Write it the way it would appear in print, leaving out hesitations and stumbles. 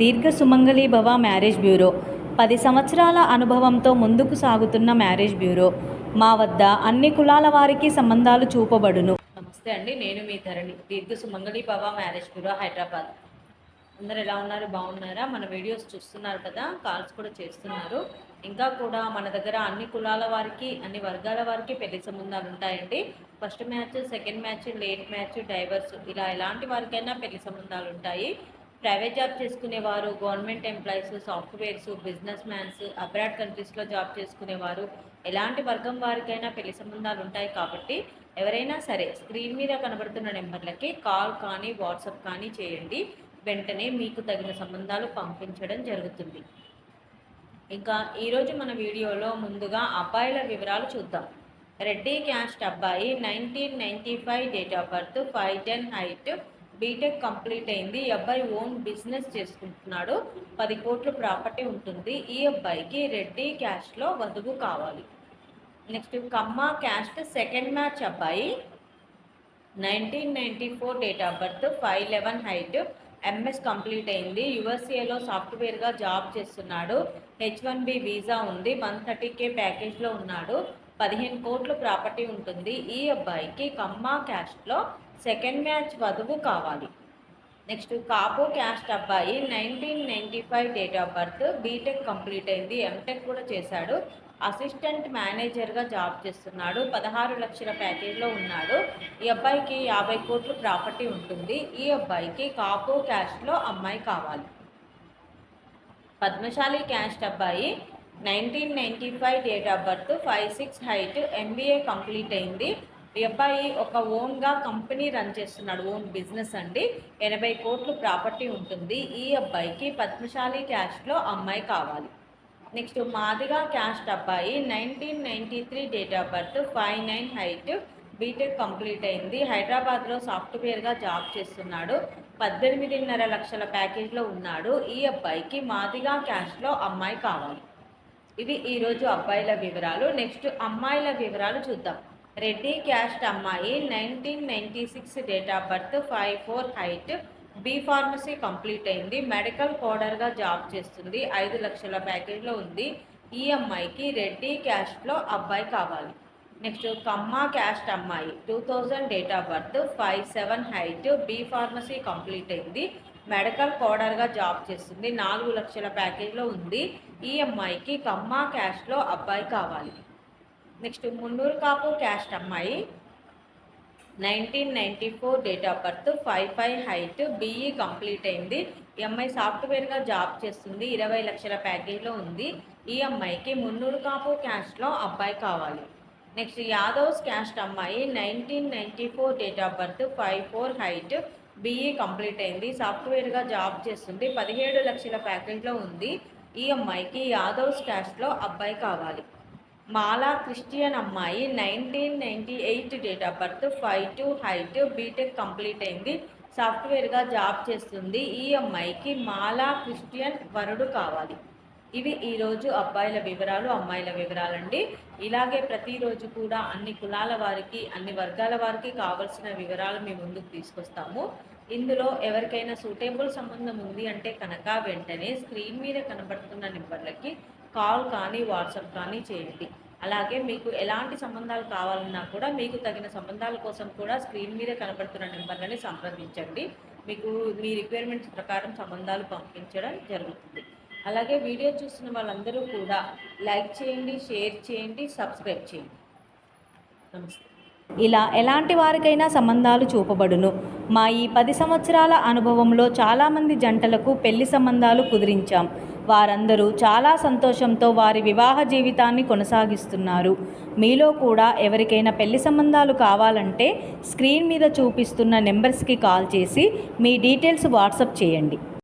దీర్ఘ సుమంగళి భవ marriage bureau 10 సంవత్సరాల అనుభవంతో ముందుకు సాగుతున్న మ్యారేజ్ బ్యూరో. మా వద్ద అన్ని కులాల వారికి సంబంధాలు చూపబడును. నమస్తే అండి, నేను మీ ధరణి. దీర్ఘ సుమంగళి భవ మ్యారేజ్ బ్యూరో, హైదరాబాద్. అందరు ఎలా ఉన్నారు? బాగున్నారా? మన వీడియోస్ చూస్తున్నారు కదా, కాల్స్ కూడా చేస్తున్నారు. ఇంకా కూడా మన దగ్గర అన్ని కులాల వారికి, అన్ని వర్గాల వారికి పెళ్లి సంబంధాలు ఉంటాయండి. First match, second match, late match, divorce, ఇలా ఎలాంటి వారికైనా పెళ్లి సంబంధాలు ఉంటాయి. ప్రైవేట్ జాబ్ చేసుకునేవారు, government employees, softwares, business mans, abroad కంట్రీస్లో జాబ్ చేసుకునేవారు, ఎలాంటి వర్గం వారికైనా పెళ్లి సంబంధాలు ఉంటాయి. కాబట్టి ఎవరైనా సరే స్క్రీన్ మీద కనబడుతున్న నెంబర్లకి కాల్ కానీ వాట్సాప్ కానీ చేయండి. వెంటనే మీకు తగిన సంబంధాలు పంపించడం జరుగుతుంది. ఇంకా ఈరోజు మన వీడియోలో ముందుగా అబ్బాయిల వివరాలు చూద్దాం. రెడ్డి క్యాస్ట్ అబ్బాయి, 1995 date of birth, 5'10" height, BTech complete అయింది. ఈ అబ్బాయి ఓన్ బిజినెస్ చేసుకుంటున్నాడు. 10 కోట్ల ప్రాపర్టీ ఉంటుంది. ఈ అబ్బాయికి రెడ్డి క్యాస్ట్లో వధువు కావాలి. నెక్స్ట్ కమ్మ క్యాస్ట్ సెకండ్ మ్యాచ్ అబ్బాయి, 1994 date of birth, 5'11" height, MS complete అయింది. యుఎస్ఏలో సాఫ్ట్వేర్గా జాబ్ చేస్తున్నాడు. H1B వీసా ఉంది. 130K ప్యాకేజ్లో ఉన్నాడు. 15 కోట్ల ప్రాపర్టీ ఉంటుంది. ఈ అబ్బాయికి కమ్మ క్యాస్ట్లో సెకండ్ మ్యాచ్ వధువు కావాలి. నెక్స్ట్ కాపు క్యాస్ట్ అబ్బాయి, 1995 date of birth, BTech complete అయింది. ఎంటెక్ కూడా చేశాడు. అసిస్టెంట్ మేనేజర్గా జాబ్ చేస్తున్నాడు. 16 లక్షల ప్యాకేజ్లో ఉన్నాడు. ఈ అబ్బాయికి 50 కోట్ల ప్రాపర్టీ ఉంటుంది. ఈ అబ్బాయికి కాపు క్యాస్ట్లో అమ్మాయి కావాలి. పద్మశాలి క్యాస్ట్ అబ్బాయి, 1995 date of birth, 5'6" height, MBA complete అయింది. ఈ అబ్బాయి ఒక ఓన్గా కంపెనీ రన్ చేస్తున్నాడు, ఓన్ బిజినెస్ అండి. 80 కోట్ల ప్రాపర్టీ ఉంటుంది. ఈ అబ్బాయికి పద్మశాలి క్యాస్ట్లో అమ్మాయి కావాలి. నెక్స్ట్ మాదిగా క్యాస్ట్ అబ్బాయి, 1993 date of birth, 5'9" height, BTech complete అయింది. హైదరాబాద్లో సాఫ్ట్వేర్గా జాబ్ చేస్తున్నాడు. 18.5 లక్షల ప్యాకేజ్లో ఉన్నాడు. ఈ అబ్బాయికి మాదిగా క్యాస్ట్లో అమ్మాయి కావాలి. ఇవి ఈరోజు అబ్బాయిల వివరాలు. నెక్స్ట్ అమ్మాయిల వివరాలు చూద్దాం. రెడ్డి క్యాస్ట్ అమ్మాయి, 1996 date of birth, 5'4" height, B pharmacy complete అయింది. మెడికల్ కోడర్గా జాబ్ చేస్తుంది. 5 లక్షల ప్యాకేజ్లో ఉంది. ఈ అమ్మాయికి రెడ్డి క్యాస్ట్లో అబ్బాయి కావాలి. నెక్స్ట్ కమ్మ క్యాస్ట్ అమ్మాయి, 2000 date of birth, 5'7" height, B pharmacy complete అయింది. మెడికల్ కోడర్గా జాబ్ చేస్తుంది. 4 లక్షల ప్యాకేజ్లో ఉంది. ఈ అమ్మాయికి కమ్మ క్యాస్ట్లో అబ్బాయి కావాలి. నెక్స్ట్ మున్నూరు కాపు క్యాస్ట్ అమ్మాయి, 1994 date of birth, 5'5" height, BE complete అయింది. ఈ అమ్మాయి సాఫ్ట్వేర్గా జాబ్ చేస్తుంది. 20 లక్షల ప్యాకేజ్లో ఉంది. ఈ అమ్మాయికి మున్నూరు కాపు క్యాస్ట్లో అబ్బాయి కావాలి. నెక్స్ట్ యాదవ్స్ క్యాస్ట్ అమ్మాయి, 1994 date of birth, 5'4" height, BE complete అయింది. సాఫ్ట్వేర్గా జాబ్ చేస్తుంది. 17 లక్షల ప్యాకేజ్లో ఉంది. ఈ అమ్మాయికి యాదవ్స్ క్యాస్ట్లో అబ్బాయి కావాలి. మాలా క్రిస్టియన్ అమ్మాయి, 1998 date of birth, 5'2" height, BTech complete అయింది. సాఫ్ట్వేర్గా జాబ్ చేస్తుంది. ఈ అమ్మాయికి మాలా క్రిస్టియన్ వరుడు కావాలి. ఇవి ఈరోజు అబ్బాయిల వివరాలు, అమ్మాయిల వివరాలండి. ఇలాగే ప్రతిరోజు కూడా అన్ని కులాల వారికి, అన్ని వర్గాల వారికి కావాల్సిన వివరాలు మీ ముందుకు తీసుకొస్తాము. ఇందులో ఎవరికైనా సూటేబుల్ సంబంధం ఉంది అంటే కనుక వెంటనే స్క్రీన్ మీద కనబడుతున్న నెంబర్లకి కాల్ కానీ వాట్సాప్ కానీ చేయండి. అలాగే మీకు ఎలాంటి సంబంధాలు కావాలన్నా కూడా, మీకు తగిన సంబంధాల కోసం కూడా స్క్రీన్ మీద కనబడుతున్న నెంబర్లని సంప్రదించండి. మీకు మీ రిక్వైర్మెంట్స్ ప్రకారం సంబంధాలు పంపించడం జరుగుతుంది. అలాగే వీడియో చూస్తున్న వాళ్ళందరూ కూడా లైక్ చేయండి, షేర్ చేయండి, సబ్స్క్రైబ్ చేయండి. నమస్తే. ఇలా ఎలాంటి వారికైనా సంబంధాలు చూపబడును. మా ఈ 10 సంవత్సరాల అనుభవంలో చాలామంది జంటలకు పెళ్లి సంబంధాలు కుదిరించాం. వారందరూ చాలా సంతోషంతో వారి వివాహ జీవితాన్ని కొనసాగిస్తున్నారు. మీలో కూడా ఎవరికైనా పెళ్లి సంబంధాలు కావాలంటే స్క్రీన్ మీద చూపిస్తున్న నెంబర్స్కి కాల్ చేసి మీ డీటెయిల్స్ వాట్సాప్ చేయండి.